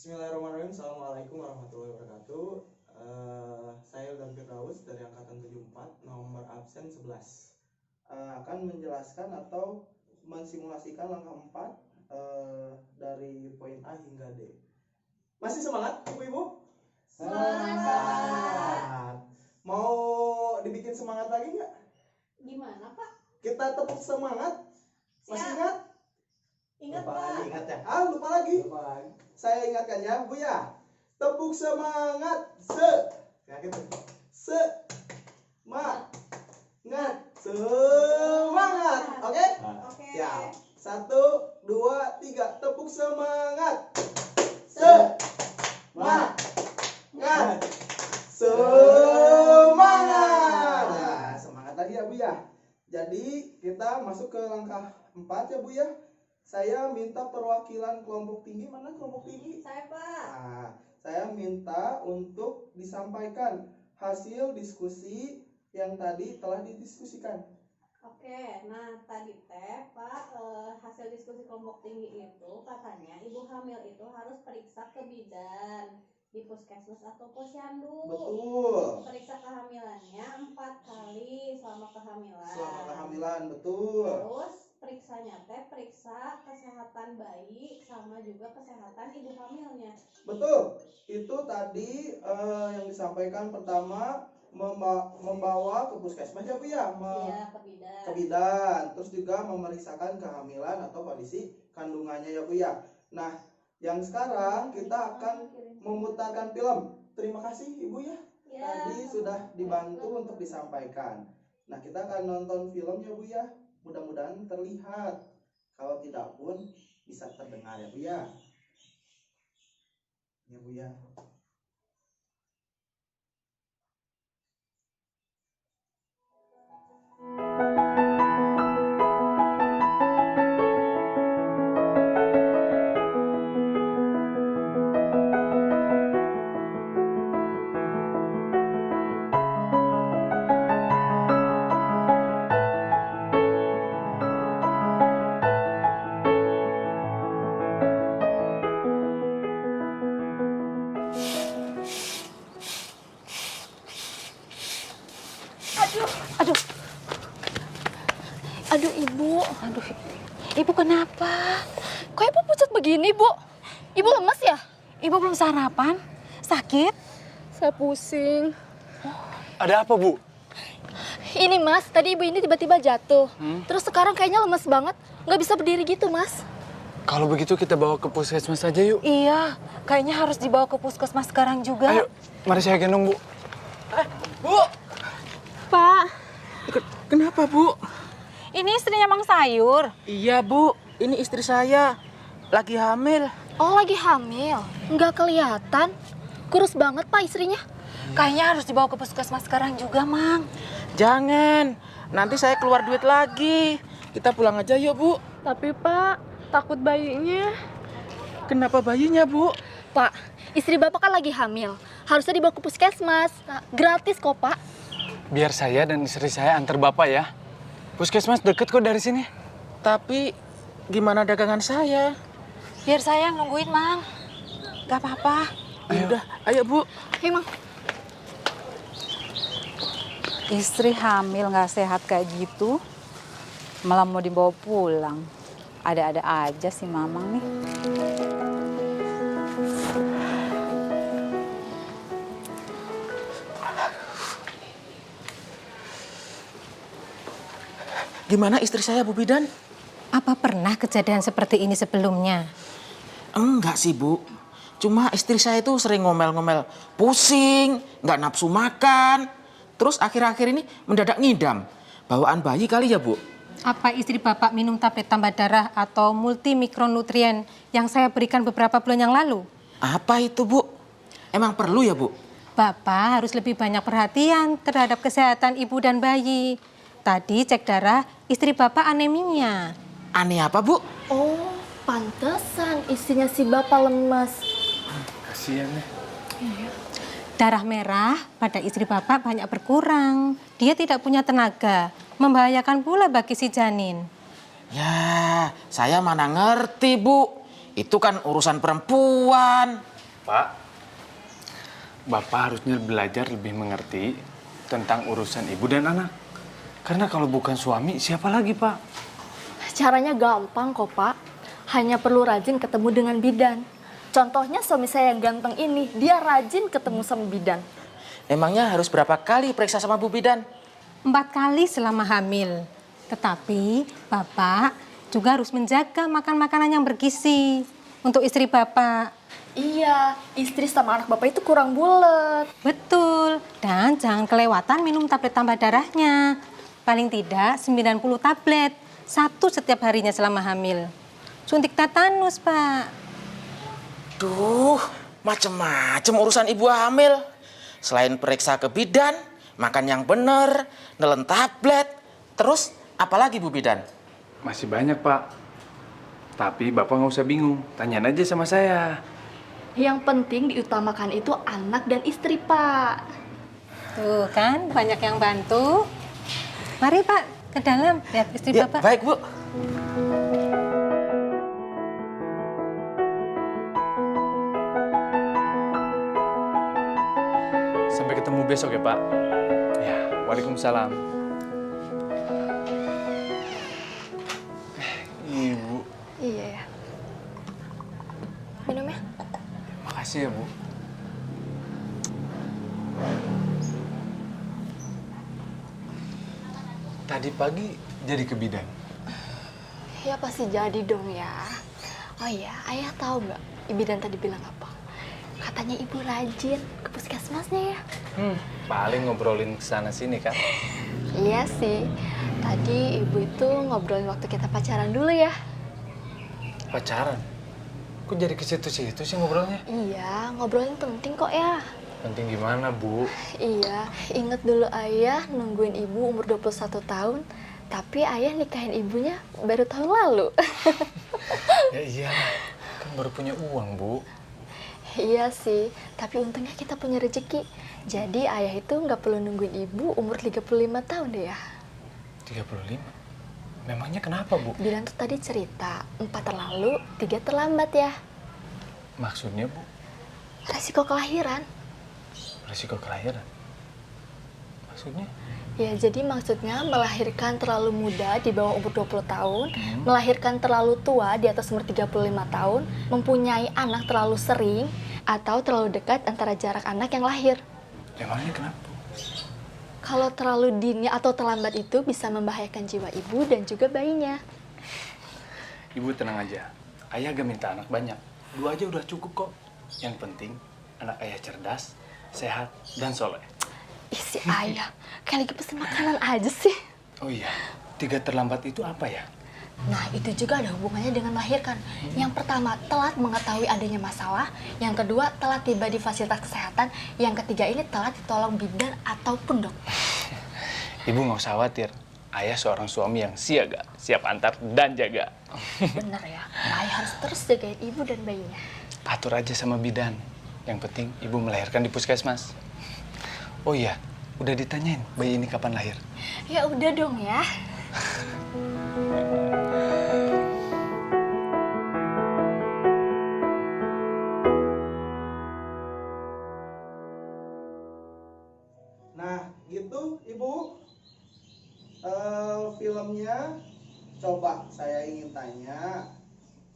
Bismillahirrahmanirrahim. Assalamualaikum warahmatullahi wabarakatuh. Saya Ildan Firdaus dari angkatan 74, nomor absen 11. Akan menjelaskan atau mensimulasikan langkah 4 dari poin A hingga D. Masih semangat ibu-ibu? Semangat. Mau dibikin semangat lagi nggak? Gimana Pak? Kita tepuk semangat. Masih Siap. ingat? Ingat Lupa Pak. lagi, ingat ya? Lupa lagi. Saya ingatkan ya, Bu ya. Tepuk semangat. Ya gitu. Semangat. Semangat. Oke? Oke. Siap. 1, 2, 3. Tepuk semangat. Semangat. Semangat. Nah, semangat lagi ya Bu ya. Jadi kita masuk ke langkah 4 ya Bu ya. Saya minta perwakilan kelompok tinggi. Mana kelompok tinggi? Saya Pak. Nah, saya minta untuk disampaikan hasil diskusi yang tadi telah didiskusikan. Oke, nah tadi Pak, hasil diskusi kelompok tinggi itu katanya ibu hamil itu harus periksa ke bidan di puskesmas atau posyandu. Betul. Periksa kehamilannya 4 kali selama kehamilan. Selama kehamilan, betul. Terus periksanya periksa kesehatan bayi sama juga kesehatan ibu hamilnya. Betul. Itu tadi yang disampaikan pertama membawa ke puskesmas ya Bu ya. Iya, ke bidan. Ke bidan. Terus juga memeriksakan kehamilan atau kondisi kandungannya ya Bu ya. Nah, yang sekarang kita akan memutarkan film. Terima kasih Ibu ya. Ya, Tadi sudah dibantu untuk disampaikan. Nah, kita akan nonton film ya Bu ya. Mudah-mudahan terlihat. Kalau tidak pun bisa terdengar ya Bu ya. Ya Bu ya. Aduh ibu, ibu kenapa? Kok ibu pucat begini bu? Ibu lemes ya? Ibu belum sarapan? Sakit? Saya pusing. Ada apa, Bu? Ini mas, tadi ibu ini tiba-tiba jatuh. Terus sekarang kayaknya lemes banget, nggak bisa berdiri gitu mas. Kalau begitu kita bawa ke puskesmas saja yuk. Iya, kayaknya harus dibawa ke puskesmas sekarang juga. Ayo, mari saya gendong, Bu. Bu! Pak, Kenapa, Bu? Ini istrinya Mang Sayur. Iya, Bu. Ini istri saya. Lagi hamil. Oh lagi hamil, nggak kelihatan. Kurus banget pak istrinya. Kayaknya harus dibawa ke puskesmas sekarang juga Mang. Jangan. Nanti saya keluar duit lagi. Kita pulang aja yuk, Bu. tapi Pak, takut bayinya. Kenapa bayinya, Bu? Pak, istri bapak kan lagi hamil. Harusnya dibawa ke puskesmas. Gratis kok pak. Biar saya dan istri saya antar Bapak ya. Puskesmas deket kok dari sini. Tapi gimana dagangan saya? Biar saya yang nungguin Mang. Gak apa-apa. Udah, ayo, Bu. Ayo Mang. Istri hamil nggak sehat kayak gitu, malah mau dibawa pulang. Ada-ada aja sih Mamang nih. Gimana istri saya, Bu Bidan? Apa pernah kejadian seperti ini sebelumnya? Enggak sih, Bu. Cuma istri saya itu sering ngomel-ngomel, pusing, nggak nafsu makan. Terus akhir-akhir ini mendadak ngidam. Bawaan bayi kali ya, Bu? Apa istri Bapak minum tablet tambah darah atau multimikronutrien yang saya berikan beberapa bulan yang lalu? Apa itu, Bu? Emang perlu ya, Bu? Bapak harus lebih banyak perhatian terhadap kesehatan ibu dan bayi. Tadi cek darah, istri Bapak anemia. Aneh apa, Bu? Oh, pantesan istrinya si Bapak lemas. Kasihan ya. Darah merah pada istri Bapak banyak berkurang. Dia tidak punya tenaga, membahayakan pula bagi si janin. Ya, saya mana ngerti, Bu. Itu kan urusan perempuan. Pak, Bapak harusnya belajar lebih mengerti tentang urusan ibu dan anak. Karena kalau bukan suami, siapa lagi, Pak? Caranya gampang kok, Pak. Hanya perlu rajin ketemu dengan bidan. Contohnya suami saya yang ganteng ini, dia rajin ketemu sama bidan. Emangnya harus berapa kali periksa sama Bu Bidan? 4 kali selama hamil. Tetapi Bapak juga harus menjaga makan makanan yang bergizi untuk istri Bapak. Iya, istri sama anak Bapak itu kurang bulat. Betul. Dan jangan kelewatan minum tablet tambah darahnya. Paling tidak 90 tablet. 1 setiap harinya selama hamil. Suntik tetanus, Pak. Duh, macem-macem urusan ibu hamil. Selain periksa ke bidan, makan yang bener, nelen tablet. Terus apalagi Bu Bidan? Masih banyak, Pak. Tapi Bapak nggak usah bingung. Tanyain aja sama saya. Yang penting diutamakan itu anak dan istri, Pak. Tuh kan, banyak yang bantu. Mari, Pak, ke dalam. Lihat istri Ya, Bapak. baik, Bu. Sampai ketemu besok ya, Pak. Ya, waalaikumsalam. Ibu, Iya ya. Minum ya? makasih ya, Bu. Tadi pagi jadi ke bidan. Ya pasti jadi dong ya. Oh iya, ayah tahu nggak bidan tadi bilang apa? Katanya ibu rajin ke puskesmasnya ya. Paling ngobrolin kesana sini kan. Iya sih. Tadi ibu itu ngobrolin waktu kita pacaran dulu ya. Pacaran? Kok jadi ke situ-situ sih ngobrolnya? Iya, ngobrolin penting kok ya. Penting gimana, Bu? Iya, inget dulu ayah nungguin ibu umur 21 tahun. Tapi ayah nikahin ibunya baru tahun lalu. Ya iya, kan baru punya uang, Bu. Iya sih, tapi untungnya kita punya rezeki. Jadi ayah itu nggak perlu nungguin ibu umur 35 tahun deh ya. 35? Memangnya kenapa, Bu? Bilang tuh tadi cerita, 4 terlalu, 3 terlambat ya. Maksudnya, Bu? Resiko kelahiran. Resiko kelahiran? Maksudnya? Ya, jadi maksudnya melahirkan terlalu muda di bawah umur 20 tahun, melahirkan terlalu tua di atas umur 35 tahun, mempunyai anak terlalu sering, atau terlalu dekat antara jarak anak yang lahir. Emangnya kenapa? Kalau terlalu dini atau terlambat itu bisa membahayakan jiwa ibu dan juga bayinya. Ibu tenang aja. Ayah gak minta anak banyak. 2 aja udah cukup kok. Yang penting anak ayah cerdas, sehat, dan soleh. Isi ayah, kayak lagi pesen makanan aja sih. Oh iya, 3 terlambat itu apa ya? Nah, itu juga ada hubungannya dengan melahirkan. Yang pertama, telat mengetahui adanya masalah. Yang kedua, telat tiba di fasilitas kesehatan. Yang ketiga ini telat ditolong bidan ataupun dokter. Ibu nggak usah khawatir. Ayah seorang suami yang siaga, siap antar dan jaga. Bener ya, ayah harus terus jagain ibu dan bayinya. Atur aja sama bidan. Yang penting ibu melahirkan di puskesmas. Oh iya, udah ditanyain bayi ini kapan lahir? Ya udah dong ya. Nah, gitu Ibu. Filmnya coba saya ingin tanya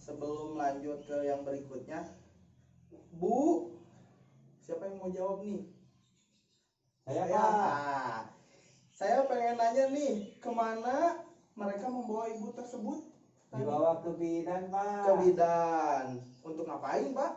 sebelum lanjut ke yang berikutnya. Bu, siapa yang mau jawab nih? Saya, Ya, Pak. saya pengen nanya nih, kemana mereka membawa ibu tersebut? Dibawa ke bidan, Pak. Ke bidan. Untuk ngapain, Pak?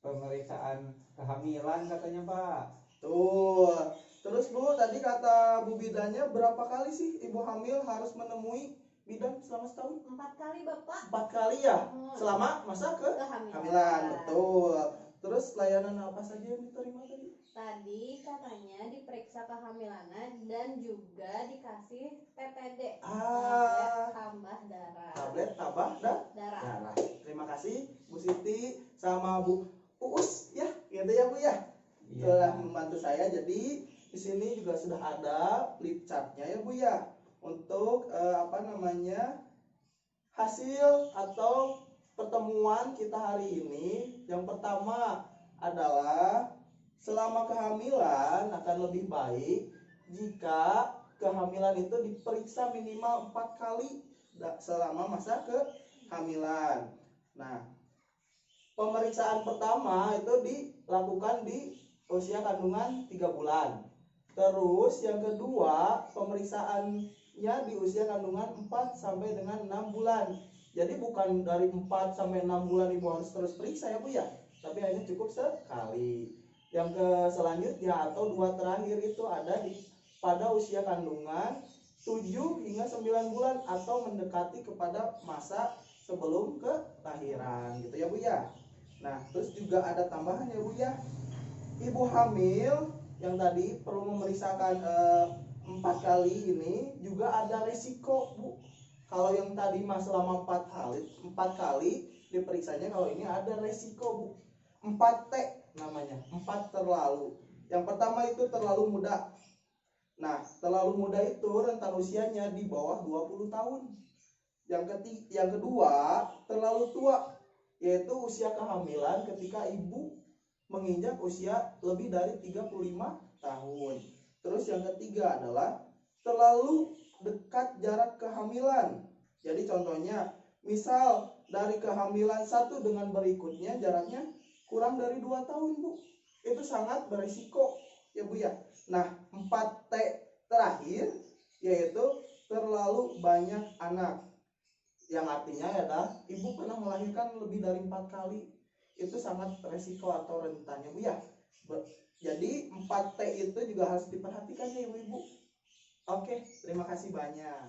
Pemeriksaan kehamilan katanya, Pak. Tuh. Terus Bu, tadi kata Bu bidannya berapa kali sih ibu hamil harus menemui bidan selama setahun? 4 kali Bapak. 4 kali ya? Selama masa kehamilan. Betul. Terus layanan apa saja yang diterima tadi? Tadi katanya diperiksa kehamilannya dan juga dikasih TTD. Ah. Tablet tambah darah. Tablet tambah Darah. darah. Terima kasih Bu Siti sama Bu Uus ya, gitu ya Bu ya. Telah membantu saya. Jadi di sini juga sudah ada flip chartnya ya Bu ya, untuk hasil atau pertemuan kita hari ini, yang pertama adalah selama kehamilan akan lebih baik jika kehamilan itu diperiksa minimal 4 kali selama masa kehamilan. Nah, pemeriksaan pertama itu dilakukan di usia kandungan 3 bulan. Terus yang kedua, pemeriksaannya di usia kandungan 4 sampai dengan 6 bulan. Jadi bukan dari 4 sampai 6 bulan ibu harus terus periksa ya Bu ya, tapi hanya cukup sekali. Yang selanjutnya atau 2 terakhir itu ada pada usia kandungan 7 hingga 9 bulan atau mendekati kepada masa sebelum kelahiran gitu ya Bu ya. Nah, terus juga ada tambahan ya Bu ya. Ibu hamil yang tadi perlu memeriksakan 4 kali ini juga ada resiko Bu. Kalau yang tadi selama 4 kali diperiksanya, kalau ini ada resiko Bu. 4T namanya, 4 terlalu. Yang pertama itu terlalu muda. Nah, terlalu muda itu rentan usianya di bawah 20 tahun. Yang kedua, terlalu tua, yaitu usia kehamilan ketika ibu menginjak usia lebih dari 35 tahun. Terus yang ketiga adalah terlalu dekat jarak kehamilan. Jadi contohnya, misal dari kehamilan satu dengan berikutnya jaraknya kurang dari 2 tahun Bu. Itu sangat berisiko ya Bu ya. Nah, 4T terakhir yaitu terlalu banyak anak. Yang artinya adalah ibu pernah melahirkan lebih dari 4 kali. Itu sangat berisiko atau rentan ya Bu ya. Jadi 4T itu juga harus diperhatikan ya ibu-ibu. Oke, terima kasih banyak.